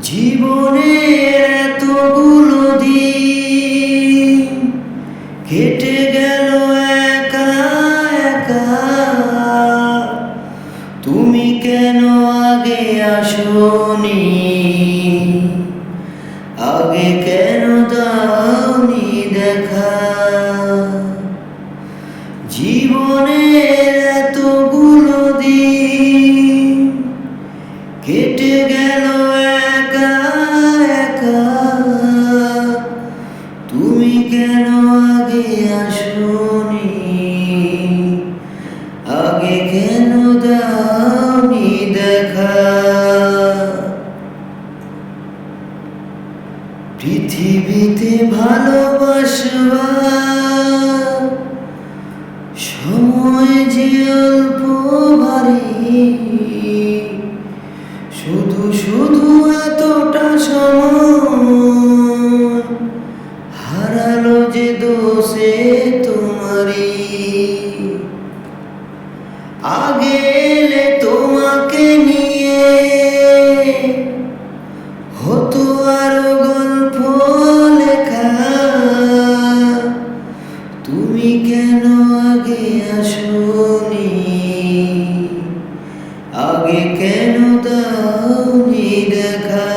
জীবনের এতগুলো দিন কেটে গেল একা একা, তুমি কেন আগে আসোনি, আগে কেন দাওনি দেখা। জীবনের এতগুলো দিন কেটে গেল একা একা, তুমি কেন আগে আসোনি, আগে কেন দাওনি দেখা। পৃথিবীতে ভালোবাসবার সময় যে অল্প ভারী, শুধু শুধু এতটা সময় হারালো যে দোষে তোমারই। আগে এলে তোমাকে নিয়ে হতো আরো গল্প লেখা, তুমি কেন আগে আসোনি, আগে কেন দাওনি দেখা।